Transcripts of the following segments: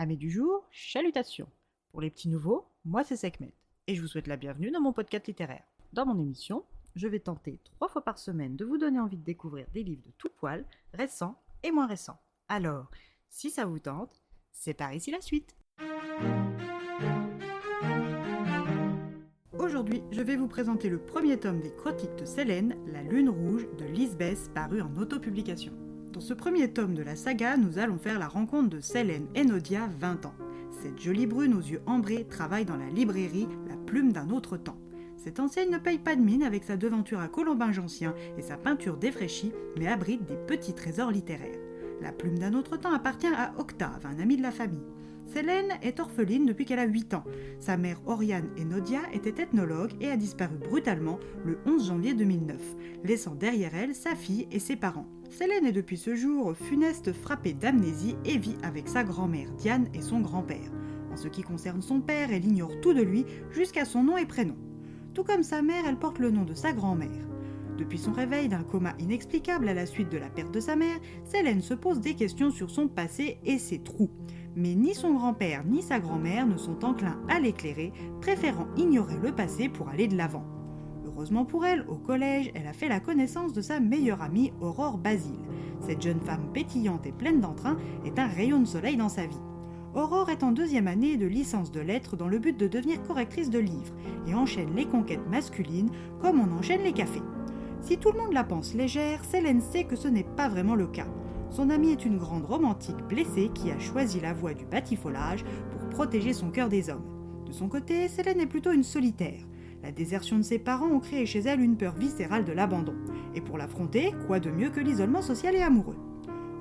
Amis du jour, chalutations. Pour les petits nouveaux, moi c'est Sekhmet et je vous souhaite la bienvenue dans mon podcast littéraire. Dans mon émission, je vais tenter 3 fois par semaine de vous donner envie de découvrir des livres de tout poil, récents et moins récents. Alors, si ça vous tente, c'est par ici la suite. Aujourd'hui, je vais vous présenter le premier tome des Chroniques de Sélène, La Lune Rouge de Lise Besse, paru en autopublication. Dans ce premier tome de la saga, nous allons faire la rencontre de Sélène Enodia, 20 ans. Cette jolie brune aux yeux ambrés travaille dans la librairie La Plume d'un autre temps. Cette enseigne ne paye pas de mine avec sa devanture à colombin gentiens et sa peinture défraîchie, mais abrite des petits trésors littéraires. La Plume d'un autre temps appartient à Octave, un ami de la famille. Sélène est orpheline depuis qu'elle a 8 ans. Sa mère Oriane Enodia était ethnologue et a disparu brutalement le 11 janvier 2009, laissant derrière elle sa fille et ses parents. Sélène est depuis ce jour funeste frappée d'amnésie et vit avec sa grand-mère Diane et son grand-père. En ce qui concerne son père, elle ignore tout de lui jusqu'à son nom et prénom. Tout comme sa mère, elle porte le nom de sa grand-mère. Depuis son réveil d'un coma inexplicable à la suite de la perte de sa mère, Sélène se pose des questions sur son passé et ses trous. Mais ni son grand-père ni sa grand-mère ne sont enclins à l'éclairer, préférant ignorer le passé pour aller de l'avant. Heureusement pour elle, au collège, elle a fait la connaissance de sa meilleure amie, Aurore Basile. Cette jeune femme pétillante et pleine d'entrain est un rayon de soleil dans sa vie. Aurore est en 2e année de licence de lettres dans le but de devenir correctrice de livres et enchaîne les conquêtes masculines comme on enchaîne les cafés. Si tout le monde la pense légère, Sélène sait que ce n'est pas vraiment le cas. Son amie est une grande romantique blessée qui a choisi la voie du batifolage pour protéger son cœur des hommes. De son côté, Sélène est plutôt une solitaire. La désertion de ses parents ont créé chez elle une peur viscérale de l'abandon. Et pour l'affronter, quoi de mieux que l'isolement social et amoureux ?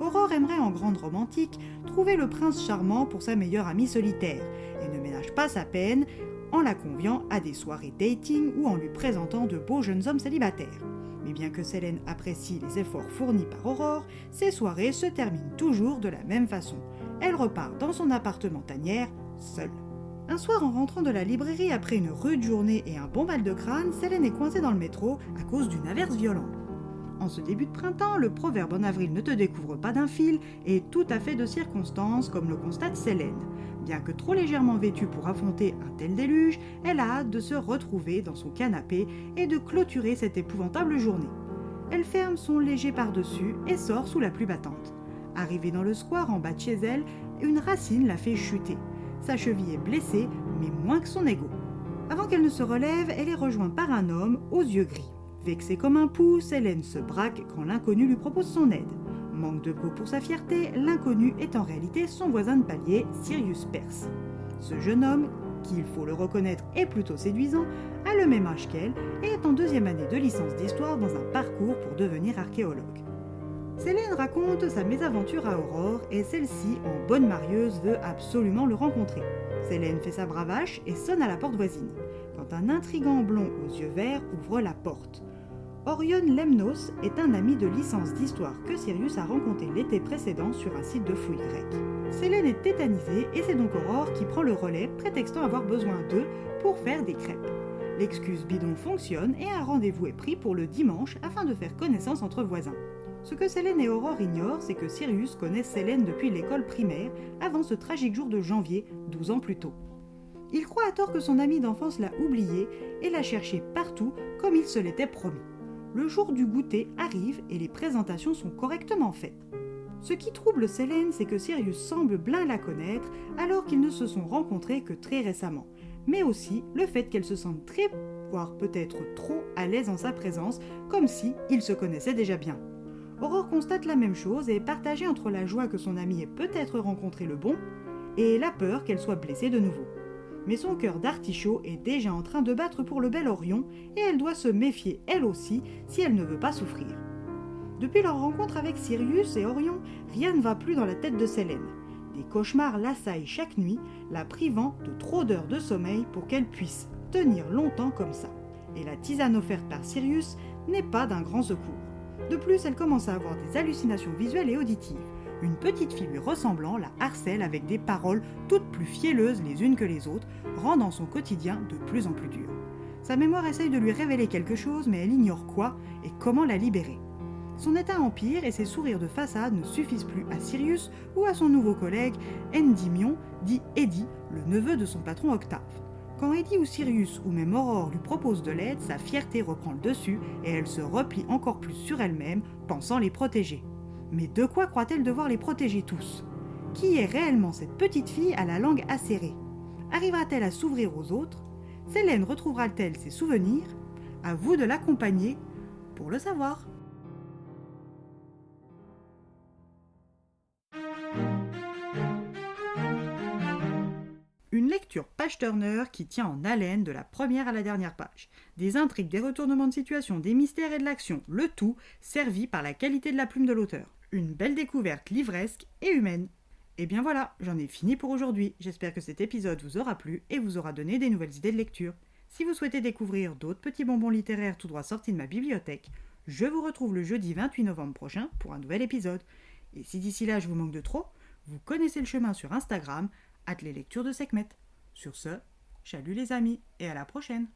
Aurore aimerait en grande romantique trouver le prince charmant pour sa meilleure amie solitaire et ne ménage pas sa peine en la conviant à des soirées dating ou en lui présentant de beaux jeunes hommes célibataires. Mais bien que Sélène apprécie les efforts fournis par Aurore, ces soirées se terminent toujours de la même façon. Elle repart dans son appartement tanière, seule. Un soir, en rentrant de la librairie après une rude journée et un bon mal de crâne, Sélène est coincée dans le métro à cause d'une averse violente. En ce début de printemps, le proverbe en avril ne te découvre pas d'un fil est tout à fait de circonstance, comme le constate Sélène. Bien que trop légèrement vêtue pour affronter un tel déluge, elle a hâte de se retrouver dans son canapé et de clôturer cette épouvantable journée. Elle ferme son léger par-dessus et sort sous la pluie battante. Arrivée dans le square en bas de chez elle, une racine la fait chuter. Sa cheville est blessée, mais moins que son ego. Avant qu'elle ne se relève, elle est rejointe par un homme aux yeux gris. Vexée comme un pou, Sélène se braque quand l'inconnu lui propose son aide. Manque de peau pour sa fierté, l'inconnu est en réalité son voisin de palier, Sirius Perse. Ce jeune homme, qui il faut le reconnaître est plutôt séduisant, a le même âge qu'elle et est en 2e année de licence d'histoire dans un parcours pour devenir archéologue. Sélène raconte sa mésaventure à Aurore et celle-ci, en bonne marieuse, veut absolument le rencontrer. Sélène fait sa bravache et sonne à la porte voisine, quand un intrigant blond aux yeux verts ouvre la porte. Orion Lemnos est un ami de licence d'histoire que Sirius a rencontré l'été précédent sur un site de fouilles grecques. Sélène est tétanisée et c'est donc Aurore qui prend le relais, prétextant avoir besoin d'eux pour faire des crêpes. L'excuse bidon fonctionne et un rendez-vous est pris pour le dimanche afin de faire connaissance entre voisins. Ce que Sélène et Aurore ignorent, c'est que Sirius connaît Sélène depuis l'école primaire, avant ce tragique jour de janvier, 12 ans plus tôt. Il croit à tort que son ami d'enfance l'a oublié et l'a cherché partout comme il se l'était promis. Le jour du goûter arrive et les présentations sont correctement faites. Ce qui trouble Sélène, c'est que Sirius semble bien la connaître alors qu'ils ne se sont rencontrés que très récemment, mais aussi le fait qu'elle se sente très, voire peut-être trop à l'aise en sa présence, comme si ils se connaissaient déjà bien. Aurore constate la même chose et est partagée entre la joie que son amie ait peut-être rencontré le bon et la peur qu'elle soit blessée de nouveau. Mais son cœur d'artichaut est déjà en train de battre pour le bel Orion et elle doit se méfier elle aussi si elle ne veut pas souffrir. Depuis leur rencontre avec Sirius et Orion, rien ne va plus dans la tête de Sélène. Des cauchemars l'assaillent chaque nuit, la privant de trop d'heures de sommeil pour qu'elle puisse tenir longtemps comme ça. Et la tisane offerte par Sirius n'est pas d'un grand secours. De plus, elle commence à avoir des hallucinations visuelles et auditives. Une petite fille lui ressemblant la harcèle avec des paroles toutes plus fielleuses les unes que les autres, rendant son quotidien de plus en plus dur. Sa mémoire essaye de lui révéler quelque chose, mais elle ignore quoi et comment la libérer. Son état empire et ses sourires de façade ne suffisent plus à Sirius ou à son nouveau collègue Endymion, dit Eddie, le neveu de son patron Octave. Quand Eddie ou Sirius ou même Aurore lui proposent de l'aide, sa fierté reprend le dessus et elle se replie encore plus sur elle-même, pensant les protéger. Mais de quoi croit-elle devoir les protéger tous ? Qui est réellement cette petite fille à la langue acérée ? Arrivera-t-elle à s'ouvrir aux autres ? Selene retrouvera-t-elle ses souvenirs ? À vous de l'accompagner pour le savoir. Une lecture page-turner qui tient en haleine de la première à la dernière page. Des intrigues, des retournements de situation, des mystères et de l'action, le tout servi par la qualité de la plume de l'auteur. Une belle découverte livresque et humaine. Et bien voilà, j'en ai fini pour aujourd'hui. J'espère que cet épisode vous aura plu et vous aura donné des nouvelles idées de lecture. Si vous souhaitez découvrir d'autres petits bonbons littéraires tout droit sortis de ma bibliothèque, je vous retrouve le jeudi 28 novembre prochain pour un nouvel épisode. Et si d'ici là je vous manque de trop, vous connaissez le chemin sur Instagram, @leslecturesdeSekhmet. Sur ce, salut les amis et à la prochaine.